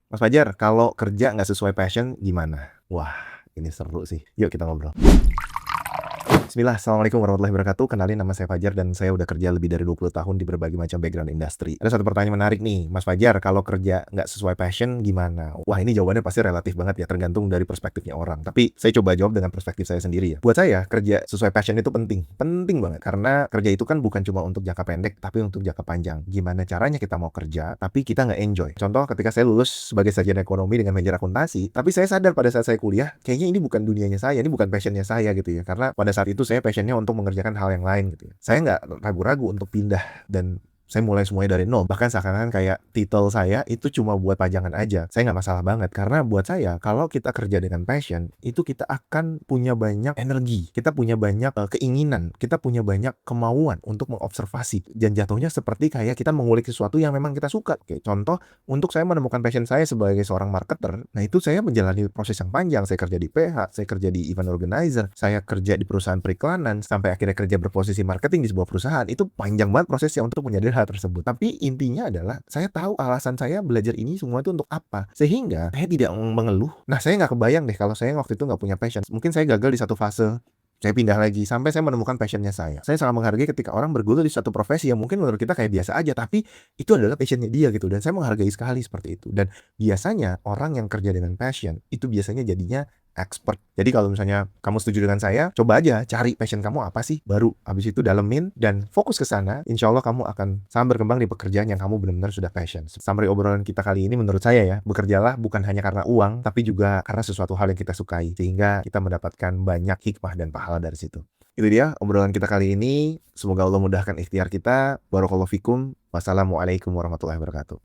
Mas Fajar, kalau kerja nggak sesuai passion gimana? Wah, ini seru sih. Yuk kita ngobrol. Bismillah, Assalamualaikum warahmatullahi wabarakatuh. Kenalin, nama saya Fajar dan saya udah kerja lebih dari 20 tahun di berbagai macam background industri. Ada satu pertanyaan menarik nih, Mas Fajar, kalau kerja nggak sesuai passion gimana? Wah, ini jawabannya pasti relatif banget ya, tergantung dari perspektifnya orang. Tapi saya coba jawab dengan perspektif saya sendiri ya. Buat saya, kerja sesuai passion itu penting. Penting banget, karena kerja itu kan bukan cuma untuk jangka pendek, tapi untuk jangka panjang. Gimana caranya kita mau kerja, tapi kita nggak enjoy. Contoh, ketika saya lulus sebagai sarjana ekonomi dengan major akuntansi, tapi saya sadar pada saat saya kuliah, kayaknya ini bukan dunianya saya, ini bukan passionnya saya gitu ya. Karena pada saat itu saya passionnya untuk mengerjakan hal yang lain gitu ya. Saya nggak ragu-ragu untuk pindah dan saya mulai semuanya dari nol. Bahkan seakan-akan kayak titel saya itu cuma buat pajangan aja. Saya nggak masalah banget. Karena buat saya, kalau kita kerja dengan passion, itu kita akan punya banyak energi. Kita punya banyak keinginan. Kita punya banyak kemauan untuk mengobservasi. Dan jatuhnya seperti kayak kita mengulik sesuatu yang memang kita suka. Oke, contoh, untuk saya menemukan passion saya sebagai seorang marketer, nah itu saya menjalani proses yang panjang. Saya kerja di PH, saya kerja di event organizer, saya kerja di perusahaan periklanan, sampai akhirnya kerja berposisi marketing di sebuah perusahaan. Itu panjang banget prosesnya untuk menyadari hal tersebut. Tapi intinya adalah saya tahu alasan saya belajar ini semua itu untuk apa. Sehingga saya tidak mengeluh. Nah, saya nggak kebayang deh kalau saya waktu itu nggak punya passion. Mungkin saya gagal di satu fase, saya pindah lagi sampai saya menemukan passionnya saya. Saya sangat menghargai ketika orang bergelut di satu profesi yang mungkin menurut kita kayak biasa aja, tapi itu adalah passionnya dia gitu. Dan saya menghargai sekali seperti itu. Dan biasanya orang yang kerja dengan passion itu biasanya jadinya expert. Jadi kalau misalnya kamu setuju dengan saya, coba aja cari passion kamu apa sih, baru habis itu dalemin dan fokus ke sana. Insya Allah kamu akan sangat berkembang di pekerjaan yang kamu benar-benar sudah passion. Summary obrolan kita kali ini menurut saya ya, bekerjalah bukan hanya karena uang, tapi juga karena sesuatu hal yang kita sukai, sehingga kita mendapatkan banyak hikmah dan pahala dari situ. Itu dia obrolan kita kali ini. Semoga Allah mudahkan ikhtiar kita. Barakallahu fikum. Wassalamualaikum warahmatullahi wabarakatuh.